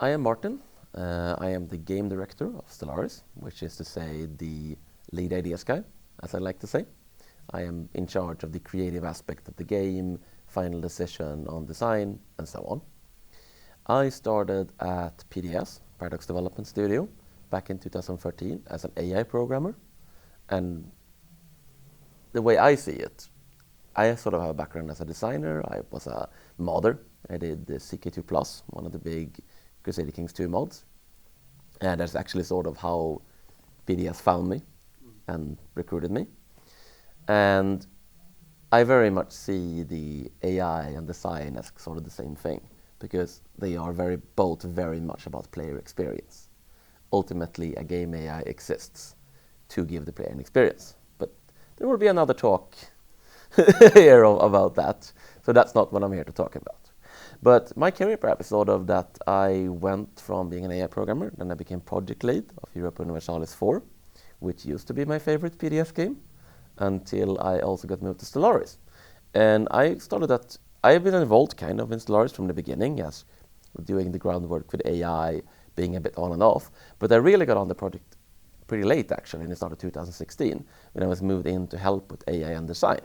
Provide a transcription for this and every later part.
I am Martin. I am the game director of Stellaris, which is to say the lead ideas guy, as I like to say. I am in charge of the creative aspect of the game, final decision on design, and so on. I started at PDS, Paradox Development Studio, back in 2013 as an AI programmer. And the way I see it, I sort of have a background as a designer. I was a modder. I did the CK2+, one of the big Crusader Kings 2 mods. And that's actually sort of how PDS found me and recruited me. And I very much see the AI and design as sort of the same thing, because they are both very much about player experience. Ultimately, a game AI exists to give the player an experience. But there will be another talk here about that. So that's not what I'm here to talk about. But my career path is sort of that I went from being an AI programmer, then I became project lead of Europa Universalis 4, which used to be my favorite PDS game, until I also got moved to Stellaris. And I've been involved kind of in Stellaris from the beginning, as doing the groundwork with AI, being a bit on and off. But I really got on the project pretty late, actually, in the start of 2016, when I was moved in to help with AI and design.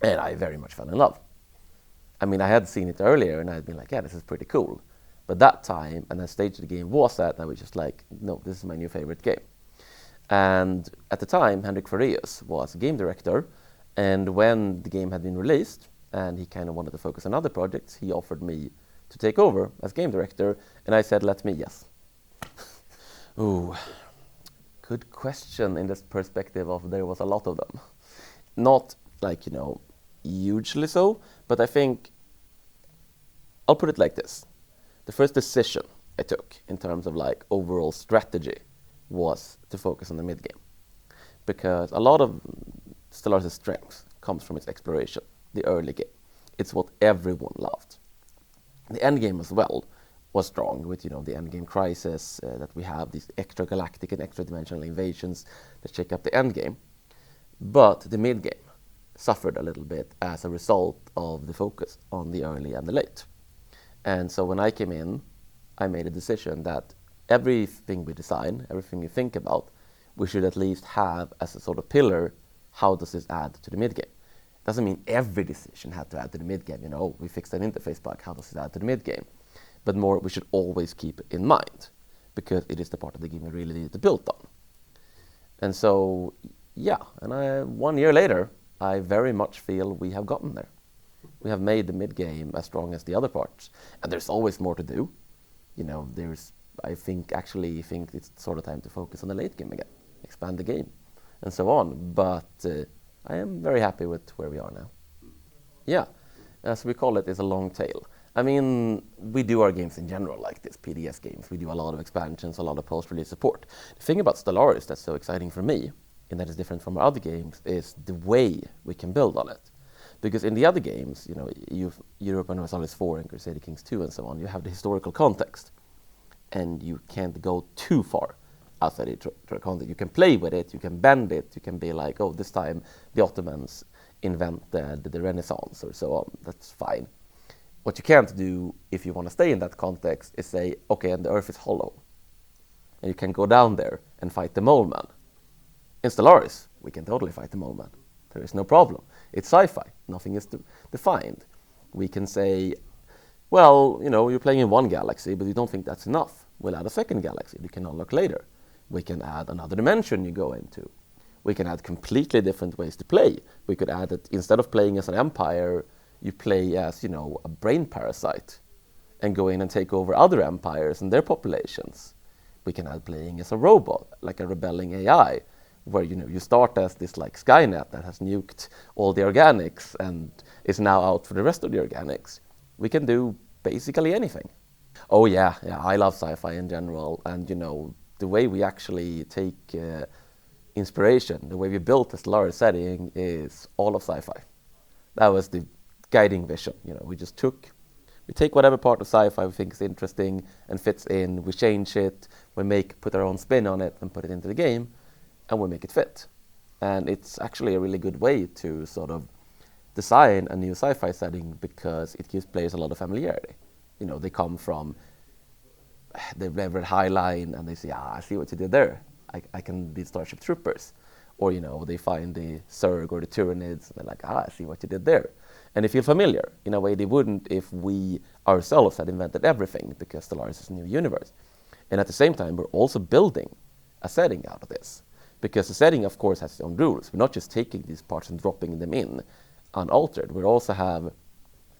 And I very much fell in love. I mean, I had seen it earlier, and I'd been like, yeah, this is pretty cool. But that time, and the stage of the game was that, I was just like, no, this is my new favorite game. And at the time, Henrik Fåhraeus was game director, and when the game had been released, and he kind of wanted to focus on other projects, he offered me to take over as game director, and I said, let me, yes. Ooh, good question in this perspective of there was a lot of them. Not like, hugely so, but I think I'll put it like this. The first decision I took in terms of like overall strategy was to focus on the mid-game, because a lot of Stellaris' strength comes from its exploration, the early game. It's what everyone loved. The endgame as well was strong with the endgame crisis, that we have these extra galactic and extra dimensional invasions that shake up the endgame. But the mid-game suffered a little bit as a result of the focus on the early and the late. And so when I came in, I made a decision that everything we design, everything we think about, we should at least have as a sort of pillar, how does this add to the mid-game? Doesn't mean every decision had to add to the mid-game. We fixed an interface bug, how does it add to the mid-game? But more, we should always keep it in mind, because it is the part of the game we really need to build on. And so, yeah, and 1 year later, I very much feel we have gotten there. We have made the mid-game as strong as the other parts, and there's always more to do. I think it's sort of time to focus on the late game again, expand the game, and so on. But I am very happy with where we are now. Yeah, as we call it, it's a long tail. I mean, we do our games in general like this, PDS games. We do a lot of expansions, a lot of post-release support. The thing about Stellaris that's so exciting for me, and that is different from our other games, is the way we can build on it. Because in the other games, you've Europa Universalis 4 and Crusader Kings 2 and so on, you have the historical context. And you can't go too far outside the context. You can play with it, you can bend it, you can be like, oh, this time the Ottomans invented the Renaissance or so on. That's fine. What you can't do, if you want to stay in that context, is say, okay, and the Earth is hollow. And you can go down there and fight the Mole Man. In Stellaris, we can totally fight the Mole Man. There is no problem. It's sci-fi. Nothing is defined. We can say, well, you're playing in one galaxy, but you don't think that's enough. We'll add a second galaxy you can unlock later. We can add another dimension you go into. We can add completely different ways to play. We could add it, instead of playing as an empire, you play as, a brain parasite and go in and take over other empires and their populations. We can add playing as a robot, like a rebelling AI, where you start as this like Skynet that has nuked all the organics and is now out for the rest of the organics. We can do basically anything. Oh yeah, I love sci-fi in general, and the way we actually take inspiration, the way we built the Stellaris setting is all of sci-fi. That was the guiding vision. We take whatever part of sci-fi we think is interesting and fits in, we change it, put our own spin on it and put it into the game, and we make it fit. And it's actually a really good way to sort of design a new sci-fi setting, because it gives players a lot of familiarity. They come from they've read Highline and they say, I see what you did there. I can be Starship Troopers. Or, they find the Zerg or the Tyranids, and they're like, I see what you did there. And they feel familiar in a way they wouldn't if we ourselves had invented everything, because Stellaris is a new universe. And at the same time, we're also building a setting out of this. Because the setting, of course, has its own rules. We're not just taking these parts and dropping them in unaltered. We also have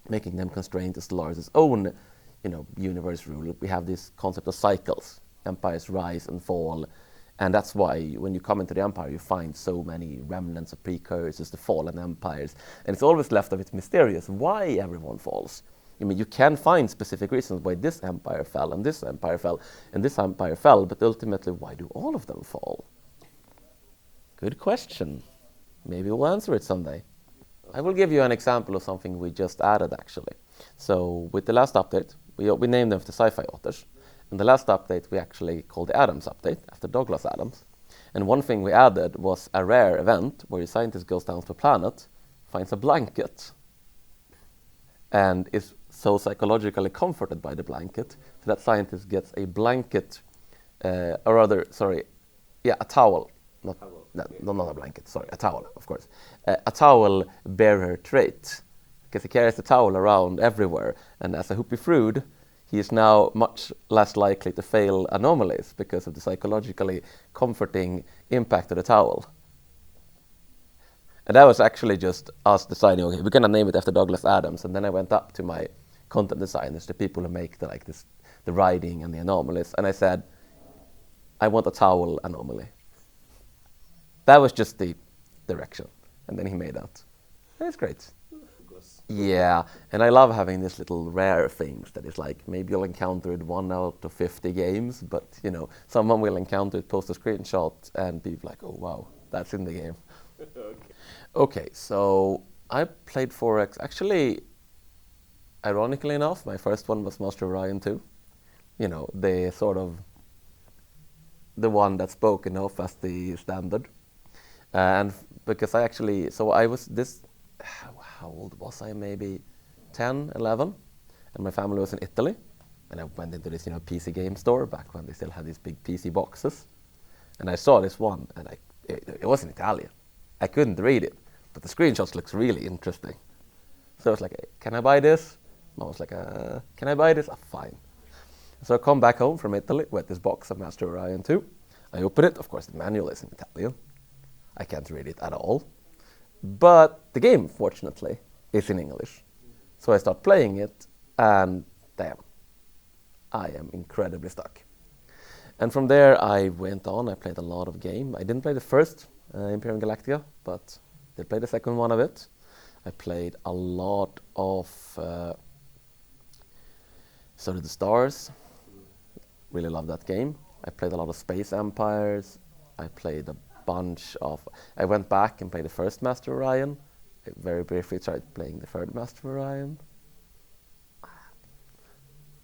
making them constrained to Stellaris' own, universe rule. We have this concept of cycles. Empires rise and fall. And that's why when you come into the Empire, you find so many remnants of precursors to fallen empires. And it's always left a bit mysterious why everyone falls. You can find specific reasons why this empire fell, and this empire fell, and this empire fell, but ultimately, why do all of them fall? Good question. Maybe we'll answer it someday. I will give you an example of something we just added, actually. So with the last update, we named them the sci-fi authors. In the last update, we actually called the Adams update, after Douglas Adams. And one thing we added was a rare event where a scientist goes down to a planet, finds a blanket, and is so psychologically comforted by the blanket that scientist gets a blanket, a towel. Not a blanket, sorry, a towel, of course. A towel bearer trait, because he carries the towel around everywhere, and as a Hoopy Frood, he is now much less likely to fail anomalies because of the psychologically comforting impact of the towel. And that was actually just us deciding, okay, we're going to name it after Douglas Adams. And then I went up to my content designers, the people who make the writing and the anomalies, and I said, I want a towel anomaly. That was just the direction. And then he made that. That's great. Yeah, and I love having these little rare things that is like, maybe you'll encounter it 1 out of 50 games, but someone will encounter it, post a screenshot, and be like, oh wow, that's in the game. Okay, so I played 4X. Actually, ironically enough, my first one was Master of Orion 2. The one that's spoken of as the standard. And because I was this, how old was I? Maybe 10, 11. And my family was in Italy. And I went into this, PC game store back when they still had these big PC boxes. And I saw this one, and it was in Italian. I couldn't read it, but the screenshots looks really interesting. So I was like, hey, can I buy this? Mom was like, can I buy this? Fine. So I come back home from Italy with this box of Master of Orion 2. I open it. Of course, the manual is in Italian. I can't read it at all. But the game, fortunately, is in English. So I start playing it, and damn, I am incredibly stuck. And from there, I went on. I played a lot of game. I didn't play the first Imperium Galactica, but did play the second one of it. I played a lot of So Did the Stars. Really love that game. I played a lot of Space Empires. I played a bunch of... I went back and played the first Master of Orion. I very briefly tried playing the third Master of Orion.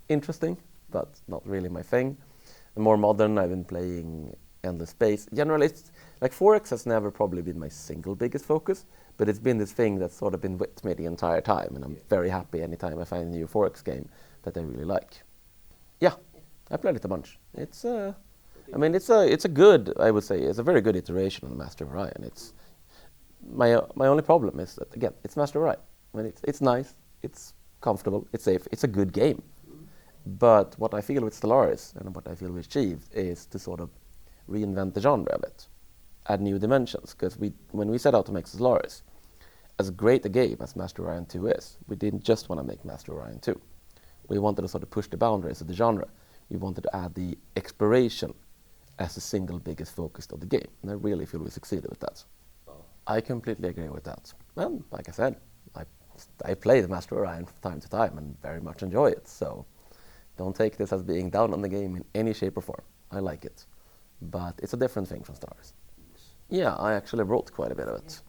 Interesting, but not really my thing. And more modern, I've been playing Endless Space. Generally, it's like 4X has never probably been my single biggest focus, but it's been this thing that's sort of been with me the entire time, and I'm very happy anytime I find a new 4X game that I really like. Yeah, I played it a bunch. It's a good, I would say, it's a very good iteration on Master of Orion. It's my only problem is that, again, it's Master of Orion. I mean, it's nice, it's comfortable, it's safe, it's a good game. But what I feel with Stellaris and what I feel we achieved is to sort of reinvent the genre of it, add new dimensions. Because when we set out to make Stellaris, as great a game as Master of Orion 2 is, we didn't just want to make Master of Orion 2. We wanted to sort of push the boundaries of the genre. We wanted to add the exploration as the single biggest focus of the game. And I really feel we succeeded with that. I completely agree with that. Well, like I said, I play the Master of Orion from time to time and very much enjoy it. So don't take this as being down on the game in any shape or form. I like it. But it's a different thing from Stellaris. Yeah, I actually wrote quite a bit of it.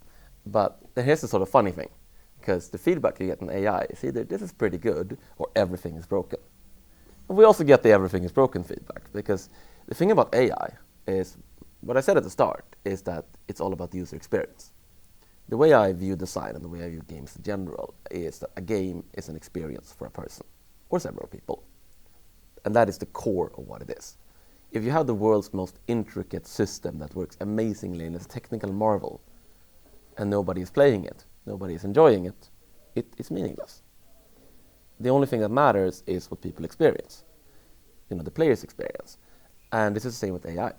But here's the sort of funny thing. Because the feedback you get in AI is either this is pretty good or everything is broken. And we also get the everything is broken feedback. Because the thing about AI is, what I said at the start, is that it's all about the user experience. The way I view design and the way I view games in general is that a game is an experience for a person or several people. and that is the core of what it is. If you have the world's most intricate system that works amazingly and is a technical marvel, and nobody is playing it, nobody is enjoying it, it is meaningless. The only thing that matters is what people experience, the player's experience. And this is the same with AI.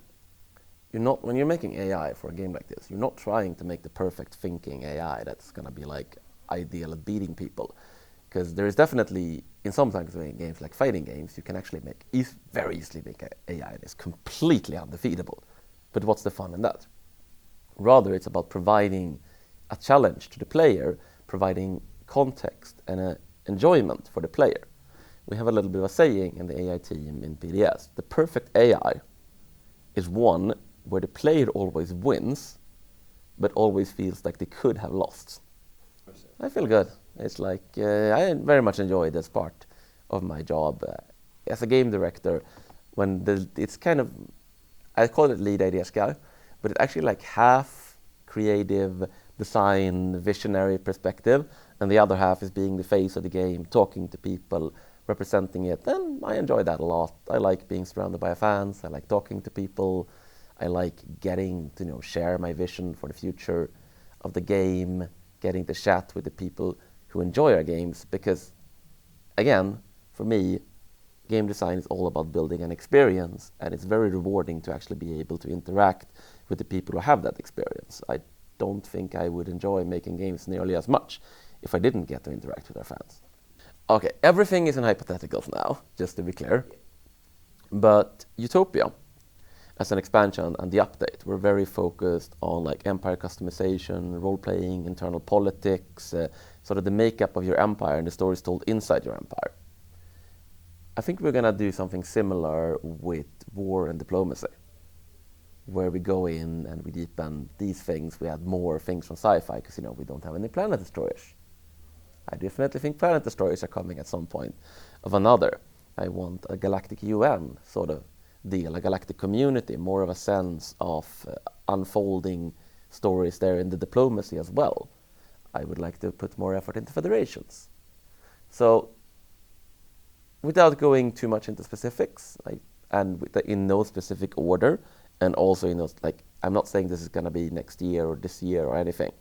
When you're making AI for a game like this, you're not trying to make the perfect thinking AI that's going to be like ideal at beating people. Because there is definitely, in some kinds of games like fighting games, you can actually very easily make AI that is completely undefeatable. But what's the fun in that? Rather, it's about providing a challenge to the player, providing context and an enjoyment for the player. We have a little bit of a saying in the AI team in PDS. The perfect AI is one where the player always wins, but always feels like they could have lost. I feel good. It's like, I very much enjoy this part of my job. As a game director, it's kind of, I call it lead ideas guy, but it's actually like half creative, design, visionary perspective, and the other half is being the face of the game, talking to people, representing it. And I enjoy that a lot. I like being surrounded by fans. I like talking to people. I like getting to share my vision for the future of the game, getting to chat with the people who enjoy our games, because again, for me, game design is all about building an experience, and it's very rewarding to actually be able to interact with the people who have that experience. I don't think I would enjoy making games nearly as much if I didn't get to interact with our fans. Okay, everything is in hypotheticals now, just to be clear. But Utopia, as an expansion and the update, we're very focused on like empire customization, role-playing, internal politics, sort of the makeup of your empire and the stories told inside your empire. I think we're going to do something similar with war and diplomacy, where we go in and we deepen these things. We add more things from sci-fi because, we don't have any planet destroyers. I definitely think planet destroyers are coming at some point of another. I want a galactic UN sort of deal, a galactic community, more of a sense of unfolding stories there in the diplomacy as well. I would like to put more effort into federations. So, without going too much into specifics, in no specific order, and also in those, I'm not saying this is going to be next year or this year or anything,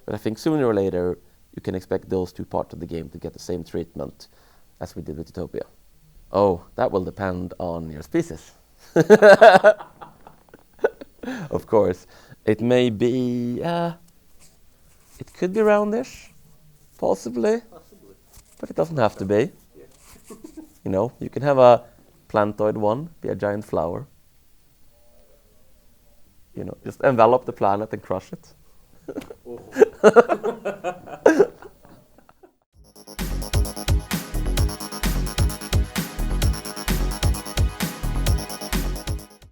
but I think sooner or later you can expect those two parts of the game to get the same treatment as we did with Utopia. Oh, that will depend on your species. Of course. It may be, it could be roundish, possibly, but it doesn't have to be. You can have a plantoid one, be a giant flower. Just envelop the planet and crush it.